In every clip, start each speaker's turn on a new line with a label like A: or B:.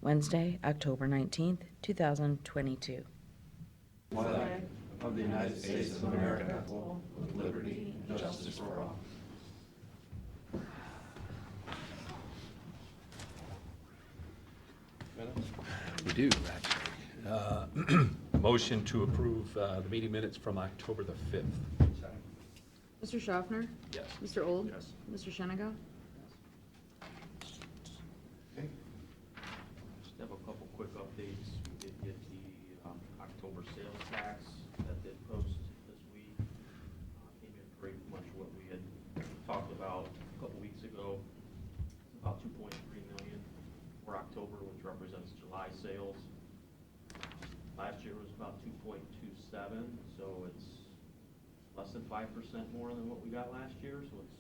A: Wednesday, October 19th, 2022.
B: Flag of the United States of America, with liberty and justice for all.
C: We do, actually. Motion to approve the meeting minutes from October the 5th.
D: Mr. Schaffner?
C: Yes.
D: Mr. Old?
C: Yes.
D: Mr. Shenega?
B: Okay.
E: Just have a couple quick updates. We did get the October sales tax that did post this week. Came in pretty much what we had talked about a couple weeks ago. About 2.3 million for October, which represents July sales. Last year was about 2.27, so it's less than 5% more than what we got last year, so it's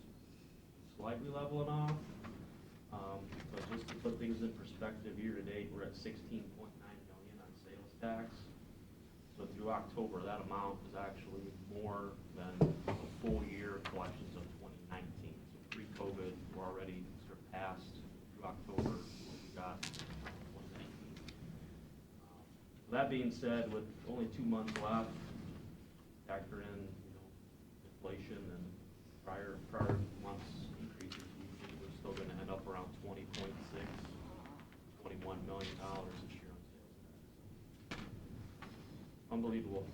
E: slightly leveling off. But just to put things in perspective, year to date, we're at 16.9 million on sales tax. So through October, that amount is actually more than a full year of collections of 2019. So pre-COVID, we're already surpassed through October what we got in 2019. That being said, with only 2 months left, factor in, inflation and prior months increases, we're still going to end up around 20.6, $21 million this year on sales tax. Unbelievable.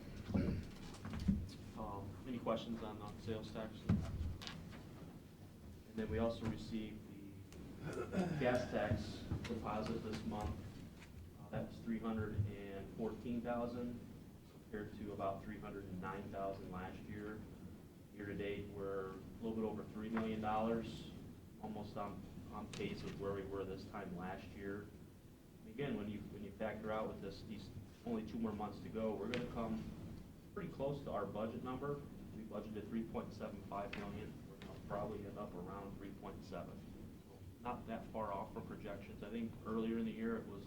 E: Any questions on sales tax? And then we also received the gas tax deposit this month. That was $314,000 compared to about $309,000 last year. Year to date, we're a little bit over $3 million, almost on pace with where we were this time last year. And again, when you factor out with these only 2 more months to go, we're going to come pretty close to our budget number. We budgeted $3.75 million. We're going to probably end up around 3.7. So not that far off from projections. I think earlier in the year it was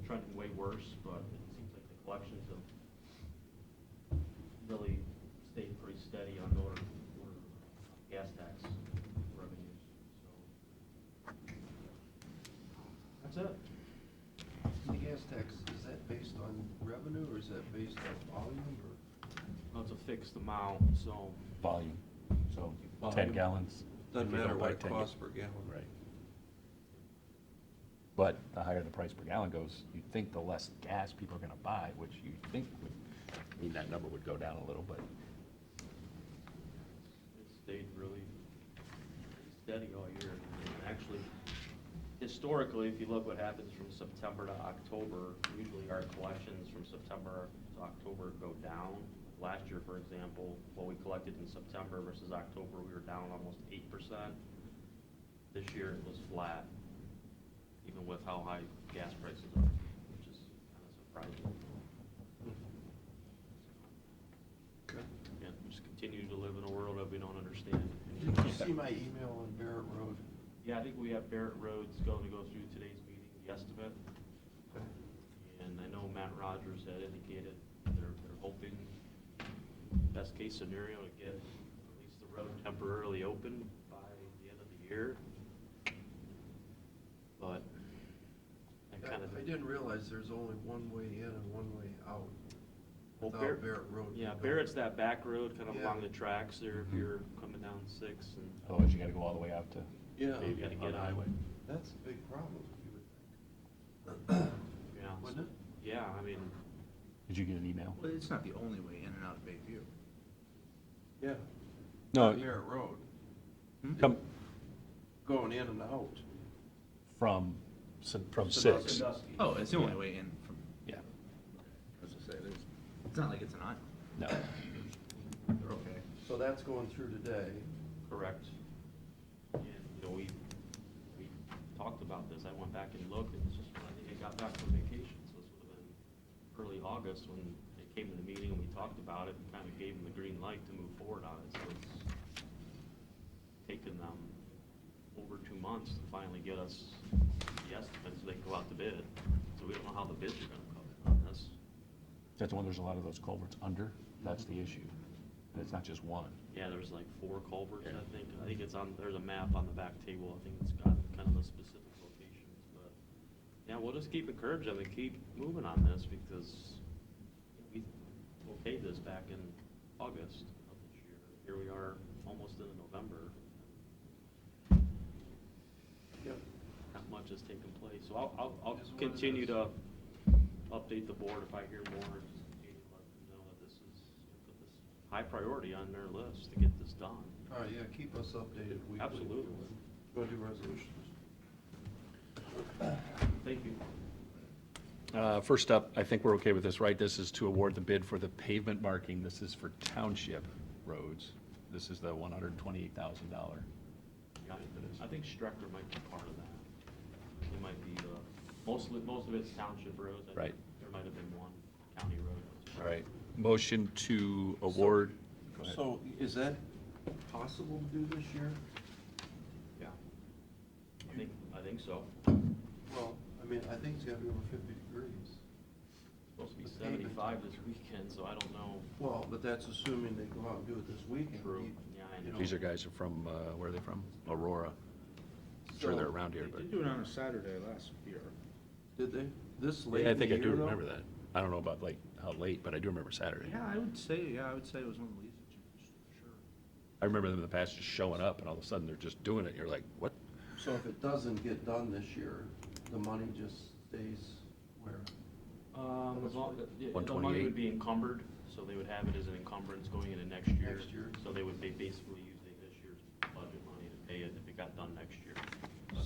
E: trending way worse, but it seems like the collections have really stayed pretty steady on order gas tax revenues. So that's it.
B: The gas tax, is that based on revenue or is that based on volume or?
E: Well, it's a fixed amount, so
C: Volume. So 10
E: Volume.
C: gallons.
F: Doesn't
C: if you
F: matter
C: don't
F: what
C: buy
F: it
C: 10
F: costs per gallon.
C: Right. But the higher the price per gallon goes, you'd think the less gas people are going to buy, which you think would mean that number would go down a little, but
E: it stayed really steady all year. And actually, historically, if you look what happens from September to October, usually our collections from September to October go down. Last year, for example, what we collected in September versus October, we were down almost 8%. This year, it was flat, even with how high gas prices are, which is kind of surprising.
B: Okay.
E: Again, we just continue to live in a world that we don't understand.
B: Did you see my email on Barrett Road?
E: Yeah, I think we have Barrett Roads going to go through today's meeting, the estimate.
B: Okay.
E: And I know Matt Rogers had indicated they're hoping, best case scenario, to get at least the road temporarily open by the end of the year. But
B: I didn't realize there's only one way in and one way out.
E: Well,
B: Without Barrett Road.
E: Yeah, Barrett's that back road kind of
B: Yeah.
E: along the tracks there if you're coming down 6 and
C: otherwise you got to go all the way out to
F: Yeah,
E: you got to get
C: the
E: on.
C: highway.
B: That's a big problem, you would think.
E: Yeah,
B: Wouldn't it?
E: Yeah, I mean,
C: Did you get an email?
G: Well, it's not the only way in and out of Bayview.
B: Yeah.
C: No,
B: Not Barrett Road,
C: come
B: going in and out.
C: from
B: Sandusky.
C: 6.
G: Oh, it's the only way in from,
C: Yeah.
G: as I say, it's not like it's an aisle.
C: No.
G: They're okay.
B: So that's going through today.
E: correct. And, we talked about this. I went back and looked, and it's just when I think I got back from vacation, so this would have been early August when they came to the meeting and we talked about it and kind of gave them the green light to move forward on it. So it's taken them over 2 months to finally get us the estimates so they can go out to bid. So we don't know how the bids are going to come in on this.
C: That's the one, there's a lot of those culverts under, that's the issue. And it's not just one.
E: Yeah, there's like 4 culverts,
C: Yeah.
E: I think. I think it's on, there's a map on the back table. I think it's got kind of the specific locations, but yeah, we'll just keep encouraging them and keep moving on this because we okayed this back in August of this year. Here we are, almost into November.
B: Yep.
E: Not much has taken place, so I'll
B: Is what it
E: continue
B: is.
E: to update the board if I hear more, and just continue to let them know that this is, put this high priority on their list to get this done.
B: All right, yeah, keep us updated weekly.
E: Absolutely.
B: Go do resolutions.
E: Thank you.
C: First up, I think we're okay with this, right? This is to award the bid for the pavement marking. This is for township roads. This is the $128,000.
E: Yeah, I think Strecker might be part of that. It might be, most of it's township roads. I think
C: Right.
E: There might have been one county road.
C: All right. Motion to award. Go ahead.
B: So is that possible to do this year?
E: Yeah. I think so.
B: Well, I mean, I think it's gotta be over 50 degrees.
E: Supposed to be
B: The pavement
E: 75 this weekend, so I don't know.
B: Well, but that's assuming they go out and do it this weekend.
E: True. Yeah, I
B: You
E: know.
C: These are guys are from, where are they from? Aurora. I'm sure they're around here,
G: They
C: but.
G: did do it on a Saturday last year.
B: Did they? This late
C: Yeah, I
B: in the
C: think I do
B: year, though?
C: remember that. I don't know about like how late, but I do remember Saturday.
G: Yeah, I would say it was one of the least, for sure.
C: I remember them in the past just showing up and all of a sudden they're just doing it. You're like, what?
B: So if it doesn't get done this year, the money just stays where?
E: As long, the money
C: 128.
E: would be encumbered, so they would have it as an encumbrance going into next year.
B: Next year.
E: So they would be basically using this year's budget money to pay it if it got done next year.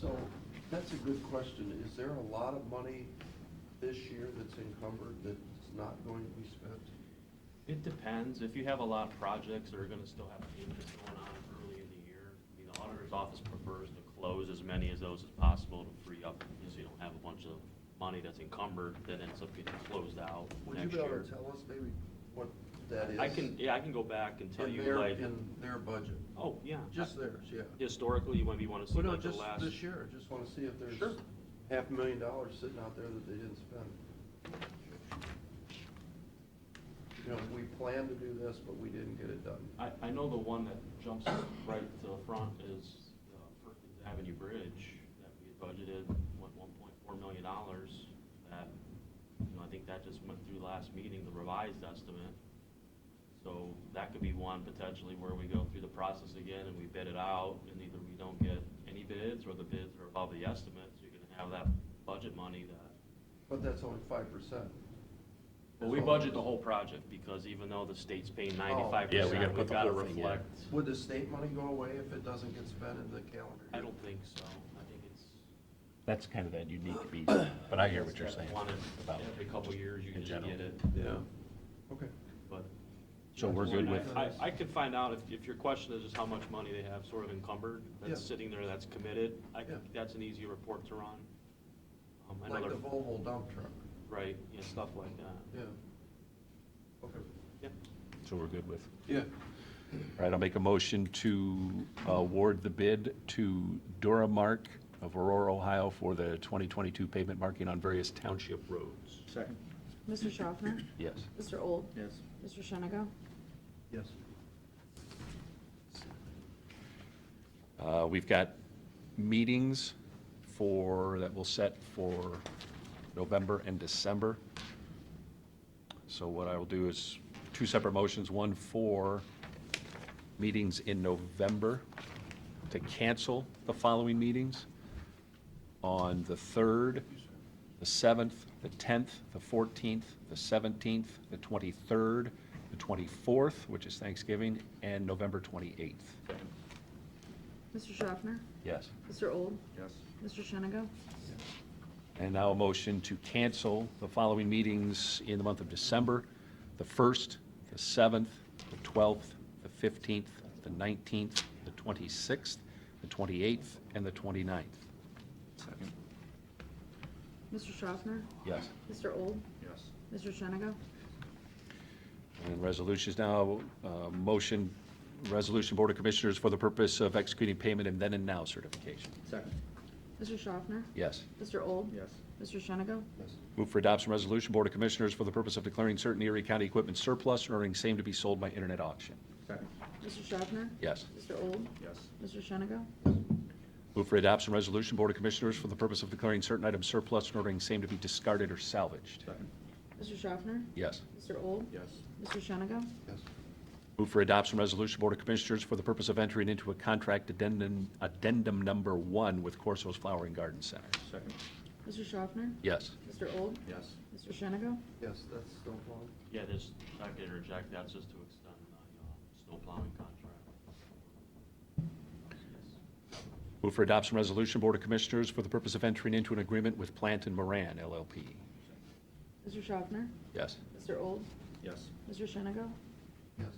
B: So, that's a good question. Is there a lot of money this year that's encumbered that's not going to be spent?
E: It depends. If you have a lot of projects that are gonna still have payments going on early in the year, I mean, the auditor's office prefers to close as many of those as possible to free up, so you don't have a bunch of money that's encumbered that ends up getting closed out
B: Would you
E: next
B: be able
E: year.
B: to tell us maybe what that is?
E: I can go back and tell
B: In
E: you
B: their-
E: like,
B: In their budget?
E: oh, yeah.
B: Just theirs, yeah.
E: Historically, you maybe wanna see
B: Well, no,
E: like the
B: just
E: last.
B: this year. Just want to see if there's
E: Sure.
B: $500,000 sitting out there that they didn't spend. You know, we planned to do this, but we didn't get it done.
E: I know the one that jumps right to the front is Perkins Avenue Bridge that we had budgeted, what, $1.4 million. That, you know, I think that just went through last meeting, the revised estimate. So that could be one potentially where we go through the process again and we bid it out and either we don't get any bids or the bids are above the estimate. So you're gonna have that budget money that.
B: But that's only 5%.
E: Well, we budget the whole project because even though the state's paying 95%,
C: Yeah, we gotta put
E: we've
C: the
E: gotta
C: whole thing in.
E: reflect.
B: Would the state money go away if it doesn't get spent in the calendar year?
E: I don't think so. I think it's.
C: That's kind of that unique beast, but I hear what you're saying
E: One
C: about
E: every couple of years you
C: in
E: usually
C: general.
E: get it,
B: Yeah. Okay.
E: but.
C: So we're good with,
E: I could find out if your question is just how much money they have sort of encumbered, that's
B: Yeah.
E: sitting there, that's committed. I
B: Yeah.
E: think that's an easy report to run. I know
B: Like
E: they're-
B: the Volvo dump truck.
E: Right, yeah, stuff like that.
B: Yeah. Okay.
E: Yeah.
C: so we're good with.
B: Yeah.
C: All right, I'll make a motion to award the bid to Duramark of Aurora, Ohio for the 2022 pavement marking on various township roads.
G: Second?
D: Mr. Schaffner?
C: Yes.
D: Mr. Old?
G: Yes.
D: Mr. Shenigo?
B: Yes.
C: We've got meetings that we'll set for November and December. So what I will do is two separate motions, one for meetings in November to cancel the following meetings on the 3rd, the 7th, the 10th, the 14th, the 17th, the 23rd, the 24th, which is Thanksgiving, and November 28th.
D: Mr. Schaffner?
C: Yes.
D: Mr. Old?
G: Yes.
D: Mr. Shenigo?
C: And now a motion to cancel the following meetings in the month of December, the 1st, the 7th, the 12th, the 15th, the 19th, the 26th, the 28th, and the 29th.
G: Second?
D: Mr. Schaffner?
C: Yes.
D: Mr. Old?
G: Yes.
D: Mr. Shenigo?
C: And resolutions now, resolution Board of Commissioners for the purpose of executing payment and then and now certification.
G: Second?
D: Mr. Schaffner?
C: Yes.
D: Mr. Old?
G: Yes.
D: Mr. Shenigo?
B: Yes.
C: Move for adoption resolution, Board of Commissioners for the purpose of declaring certain Erie County equipment surplus and ordering same to be sold by internet auction.
G: Second?
D: Mr. Schaffner?
C: Yes.
D: Mr. Old?
G: Yes.
D: Mr. Shenigo?
C: Move Move for adoption resolution, Board of Commissioners, for the purpose of declaring certain items surplus and ordering same to be discarded or salvaged.
G: Second.
D: Mr. Schaffner?
C: Yes.
D: Mr. Old?
G: Yes.
D: Mr. Shennigo?
B: Yes.
C: Move for adoption resolution, Board of Commissioners, for the purpose of entering into a contract addendum number 1 with Corso's Flowering Garden Center.
G: Second.
D: Mr. Schaffner?
C: Yes.
D: Mr. Old?
G: Yes.
D: Mr. Shennigo?
B: Yes, that's snow plowing.
E: Yeah, this, I could interject, that's just to extend the snow plowing contract. Yes.
C: Move for adoption resolution, Board of Commissioners, for the purpose of entering into an agreement with Plant and Moran LLP.
D: Mr. Schaffner?
C: Yes.
D: Mr. Old?
G: Yes.
D: Mr. Shennigo?
B: Yes.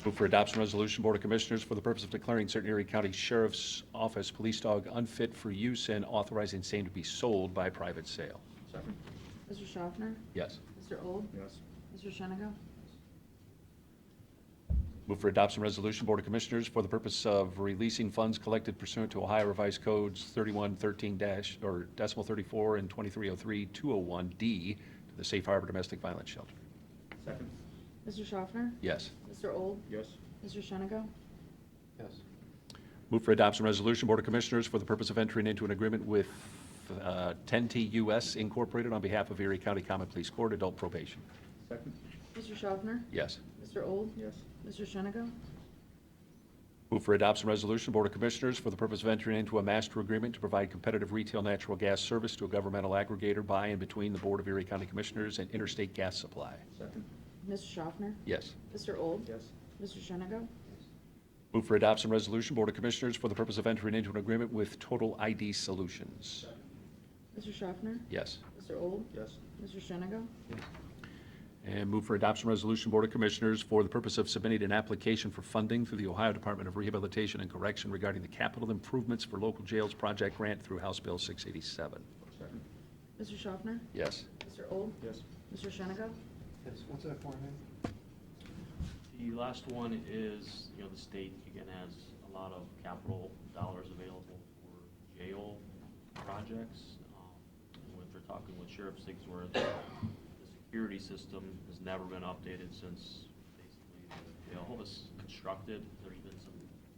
C: Move for adoption resolution, Board of Commissioners, for the purpose of declaring certain Erie County Sheriff's Office police dog unfit for use and authorizing same to be sold by private sale.
G: Second.
D: Mr. Schaffner?
C: Yes.
D: Mr. Old?
G: Yes.
D: Mr. Shennigo?
C: Move for adoption resolution, Board of Commissioners, for the purpose of releasing funds collected pursuant to Ohio Revised Codes 3113 or decimal 34 and 2303-201D to the Safe Harbor Domestic Violence Shelter.
G: Second.
D: Mr. Schaffner?
C: Yes.
D: Mr. Old?
G: Yes.
D: Mr. Shennigo?
B: Yes.
C: Move for adoption resolution, Board of Commissioners, for the purpose of entering into an agreement with 10T US Incorporated on behalf of Erie County Common Police Court Adult Probation.
G: Second.
D: Mr. Schaffner?
C: Yes.
D: Mr. Old?
G: Yes.
D: Mr. Shennigo?
C: Move for adoption resolution, Board of Commissioners, for the purpose of entering into a master agreement to provide competitive retail natural gas service to a governmental aggregator by and between the Board of Erie County Commissioners and Interstate Gas Supply.
G: Second.
D: Mr. Schaffner?
C: Yes.
D: Mr. Old?
G: Yes.
D: Mr. Shennigo?
C: Move for adoption resolution, Board of Commissioners, for the purpose of entering into an agreement with Total ID Solutions.
D: Mr. Schaffner?
C: Yes.
D: Mr. Old?
G: Yes.
D: Mr. Shennigo?
C: And move for adoption resolution, Board of Commissioners, for the purpose of submitting an application for funding through the Ohio Department of Rehabilitation and Correction regarding the capital improvements for local jails project grant through House Bill 687.
G: Second.
D: Mr. Schaffner?
C: Yes.
D: Mr. Old?
G: Yes.
D: Mr. Shennigo?
B: Yes, what's that for, Hank?
E: The last one is, the state again has a lot of capital dollars available for jail projects. When they're talking with Sheriff Sigsworth, the security system has never been updated since basically the jail was constructed. There's been some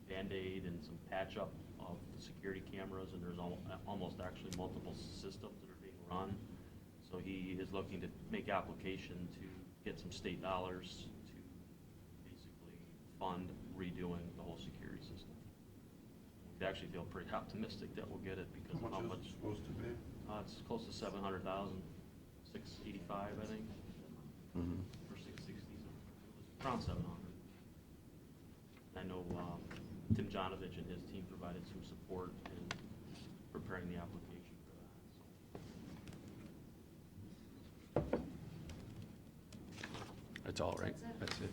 E: Band-Aid and some patch-up of the security cameras, and there's almost actually multiple systems that are being run. So he is looking to make application to get some state dollars to basically fund redoing the whole security system. We actually feel pretty optimistic that we'll get it because of how
B: How much
E: much.
B: is it supposed to be?
E: It's close to 700,000, 685, I think,
C: Mhm.
E: or 660, it was around 700. I know Tim Jonovich and his team provided some support in preparing the application for that.
C: That's all, right?
D: That's
C: That's it.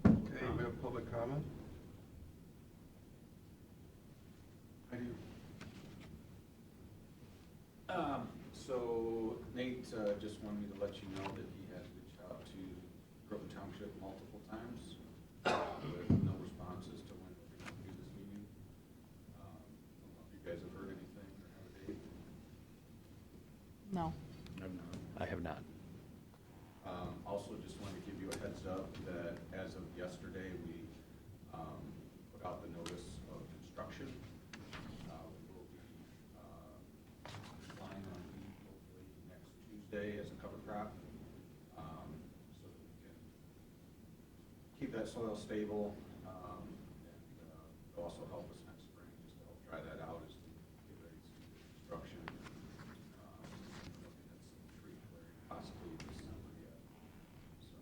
B: Okay, we have public comment? I do.
F: So Nate just wanted me to let you know that he has reached out to Groton Township multiple times with no responses to when we're going to do this meeting. I don't know if you guys have heard anything or have a date.
D: No.
C: I have not.
F: Also, just wanted to give you a heads up that as of yesterday, we put out the notice of construction. We will be flying on wheat hopefully next Tuesday as a cover crop, so that we can keep that soil stable, and it'll also help us next spring, just to help dry that out as we get ready to do construction. Looking at some tree clearing possibly in December yet. So,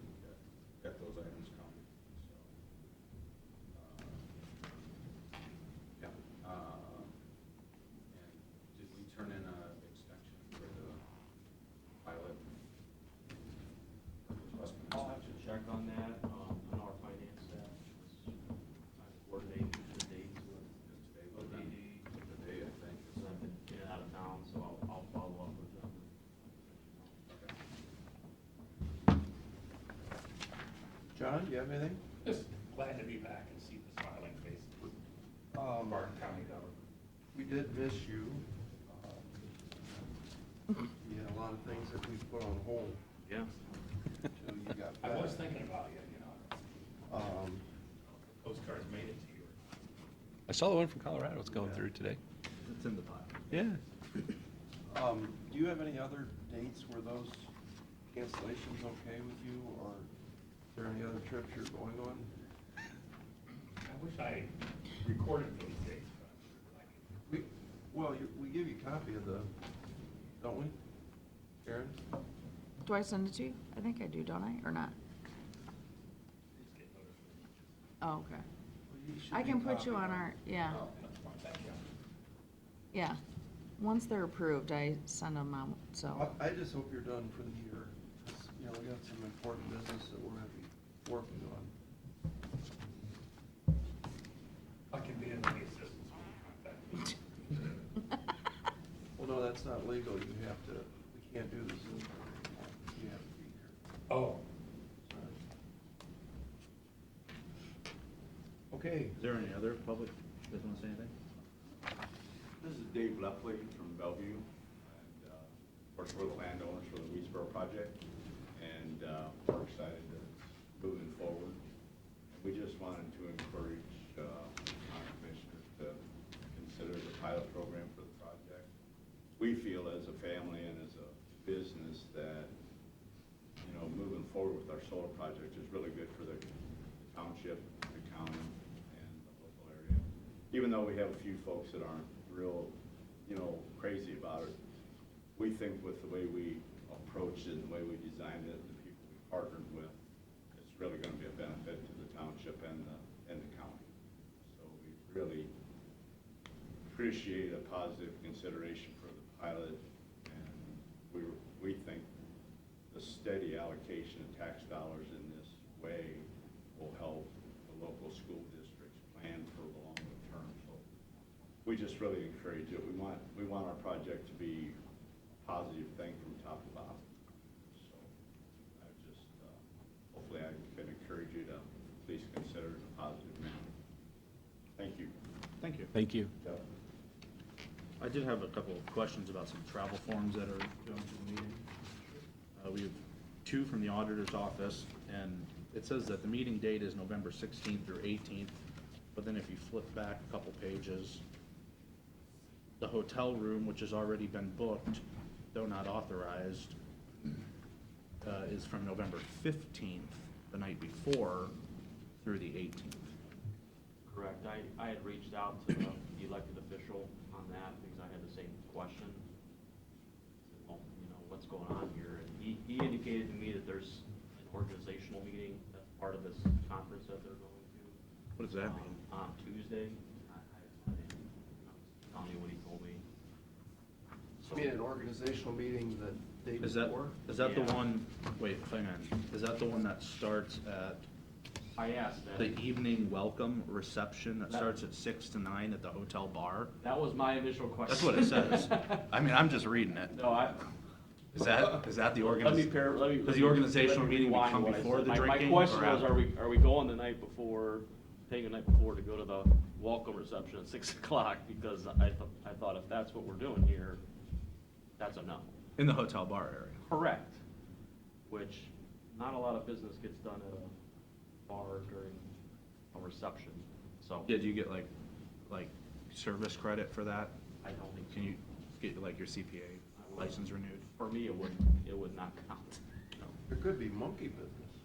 F: we've got those items coming, so. Yeah. And did we turn in an extension for the pilot? request for an
E: I'll have to
F: extension?
E: check on that. On our finance staff was trying to coordinate the dates with
F: Is today
E: ODD.
F: the day, I think? is-
E: Because I've been in and out of town, so I'll follow up with them.
F: Okay.
B: John, do you have anything?
H: Just glad to be back and see the smiling faces of our county government.
B: We did miss you. lot of things that we put on hold
E: Yeah.
B: till you got
H: I
B: back.
H: was thinking about you, you know, postcards made it to you.
C: I saw the one from Colorado it's going through today.
G: It's in the pile.
C: Yeah.
B: Do you have any other dates where those cancellations okay with you, or are there any other trips you're going on?
H: I wish I recorded those dates, but
B: We give you a copy of the, don't we, Karen?
D: Do I send it to you? I think I do, don't I, or not?
H: please get notifications.
D: Oh, okay.
B: Well, you should
D: I
B: be
D: can put you
B: copied.
D: on our, yeah,
H: Oh, that's fine, thank you.
D: yeah. Once they're approved, I send them out, so.
B: I just hope you're done for the year, 'cause, you know, we got some important business that we're gonna be working on.
H: I can be in any assistance with contact.
B: Well, no, that's not legal, you have to, we can't do this, you have to be here.
H: Oh,
B: Sorry. Okay,
G: Is there any other public that wants to say anything?
F: This is Dave Lepley from Bellevue, and work for the landowners for the Weedsboro project, and we're excited that it's moving forward. And we just wanted to encourage our commissioners to consider the pilot program for the project. We feel as a family and as a business that, you know, moving forward with our solar project is really good for the township, the county, and the local area. Even though we have a few folks that aren't real, you know, crazy about it, we think with the way we approached it and the way we designed it, the people we partnered with, it's really gonna be a benefit to the township and the county. So we really appreciate a positive consideration for the pilot, and we think the steady allocation of tax dollars in this way will help the local school districts plan for the longer term. So we just really encourage it. We want our project to be a positive thing from top to bottom. So I just, hopefully I can encourage you to please consider it in a positive manner. Thank you.
G: Thank you.
C: Thank you.
G: I did have a couple of questions about some travel forms that are going to the meeting. We have two from the auditor's office, and it says that the meeting date is November 16th through 18th, but then if you flip back a couple pages, the hotel room, which has already been booked, though not authorized, is from November 15th, the night before, through the 18th.
E: Correct. I had reached out to the elected official on that because I had the same question. Said, well, you know, what's going on here? And he indicated to me that there's an organizational meeting that's part of this conference that they're going to.
G: What does that mean?
E: On Tuesday. I didn't tell me what he told me.
B: I mean, an organizational meeting the day
G: Is that,
B: before?
G: is that the
E: Yeah.
G: one, wait, hang on, is that the one that starts at
E: I asked that.
G: the evening welcome reception that
E: That-
G: starts at 6 to 9 at the hotel bar?
E: That was my initial question.
G: That's what it says. I mean, I'm just reading it.
E: No,
G: Is that the
E: Let me
G: Does the organizational meeting
E: rewind
G: come
E: what I
G: before
E: said.
G: the
E: My
G: drinking
E: question
G: or
E: was,
G: after?
E: are we going the night before, paying the night before to go to the welcome reception at 6 o'clock? Because I thought if that's what we're doing here, that's a no.
G: In the hotel bar area?
E: Correct. Which, not a lot of business gets done at a bar during a reception, so.
G: Yeah, do you get like service credit for that?
E: I don't think.
G: Can you get like your CPA license renewed?
E: For me, it would not count.
B: There could be monkey business.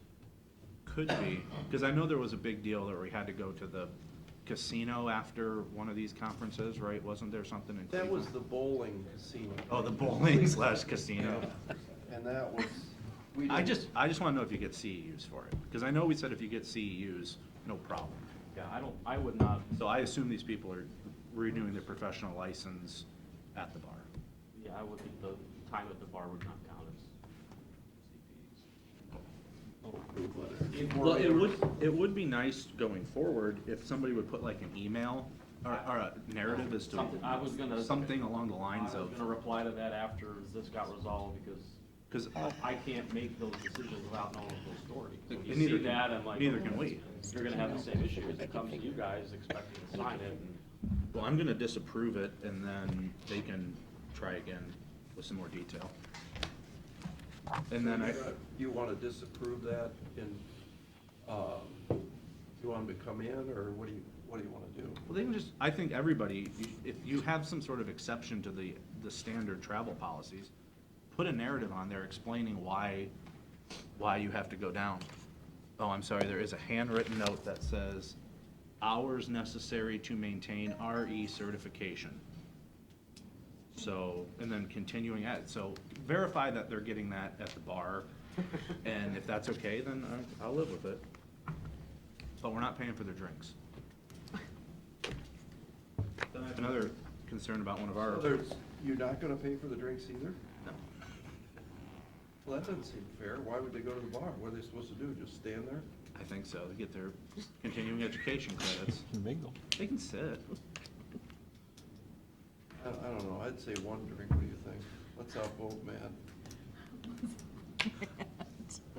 G: Could be, because I know there was a big deal that we had to go to the casino after one of these conferences, right? Wasn't there something in
B: That was
G: Cleveland?
B: the bowling casino.
G: Oh, the bowling slash casino.
B: And that was, we
G: I
B: didn't.
G: just want to know if you get CEUs for it, because I know we said if you get CEUs, no problem.
E: Yeah, I would not,
G: So I assume these people are renewing their professional license at the bar.
E: yeah, I would think the time at the bar would not count as
G: Well, it would be nice going forward if somebody would put like an email or a narrative as to
E: Something- I was gonna-
G: something along the lines
E: I was
G: of,
E: gonna reply to that after this got resolved, because
G: because
E: I can't make those decisions without knowing the full story. When you
G: neither
E: see
G: can-
E: that, I'm like.
G: neither can we.
E: You're gonna have the same issue, as it comes to you guys expecting to sign it, and
G: Well, I'm gonna disapprove it and then they can try again with some more detail. And then
B: You want to disapprove that and, you want them to come in, or what do you want to do?
G: well, they can just, I think everybody, if you have some sort of exception to the standard travel policies, put a narrative on there explaining why you have to go down. Oh, I'm sorry, there is a handwritten note that says, hours necessary to maintain RE certification. So, and then continuing at, so verify that they're getting that at the bar, and if that's okay, then I'll live with it. But we're not paying for their drinks. Then I have another concern about one of our.
B: You're not going to pay for the drinks either?
G: No.
B: Well, that doesn't seem fair. Why would they go to the bar? What are they supposed to do, just stand there?
G: I think so, they get their continuing education credits.
C: Mingle.
G: They can sit.
B: I don't know, I'd say one drink, what do you think? Let's outvote Matt.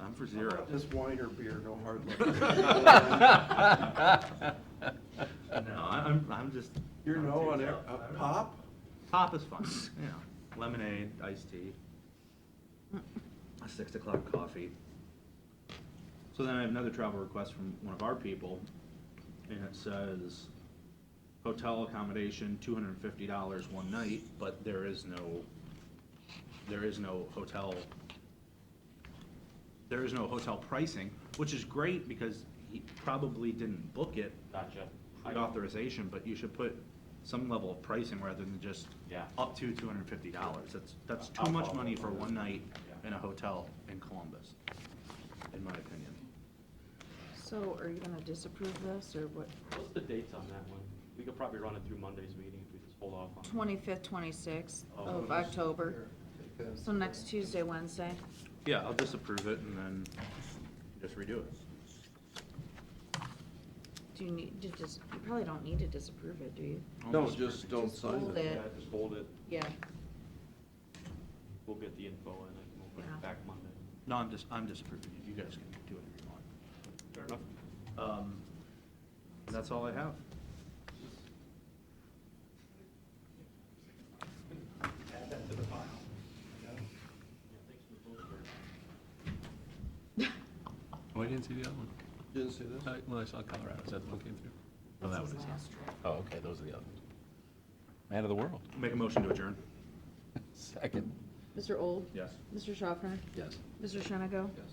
G: I'm for
B: How
G: zero.
B: about just wine or beer, no hard liquor?
G: No, I'm just.
B: You're no on pop?
G: Pop is fine, you know, lemonade, iced tea, a 6 o'clock coffee. So then I have another travel request from one of our people, and it says, hotel accommodation, $250 one night, but there is no hotel pricing, which is great because he probably didn't book it.
E: Gotcha.
G: With authorization, but you should put some level of pricing rather than just
E: Yeah.
G: up to $250. That's
E: I'll
G: too much
E: follow
G: money
E: up
G: for
E: on
G: one
E: that.
G: night
E: Yeah.
G: in a hotel in Columbus, in my opinion.
D: So are you gonna disapprove this, or what?
E: What's the dates on that one? We could probably run it through Monday's meeting if we just hold off on.
D: 25th, 26th
E: Oh,
D: of
E: goodness.
D: October. So next Tuesday, Wednesday.
G: Yeah, I'll disapprove it and then just redo it.
D: Do you need to you probably don't need to disapprove it, do you?
B: No, just don't
D: Just
B: sign
D: hold
B: it.
D: it.
E: Yeah, just hold it.
D: Yeah.
E: We'll get the info and then we'll bring
D: Yeah.
E: it back Monday.
G: No, I'm disapproving it. You guys can do whatever you want.
E: Fair enough.
G: And that's all I have.
H: Add that to the file.
E: Yeah, thanks for the poster.
C: Oh, I didn't see the other one.
B: Didn't see this?
C: Well, I saw Colorado, is that the one came through? Oh, that one is.
D: Last trip.
C: Oh, okay, those are the other ones. Man of the world.
G: Make a motion to adjourn.
C: Second.
D: Mr. Old?
G: Yes.
D: Mr. Schaffner?
C: Yes.
D: Mr. Shenigo?
B: Yes.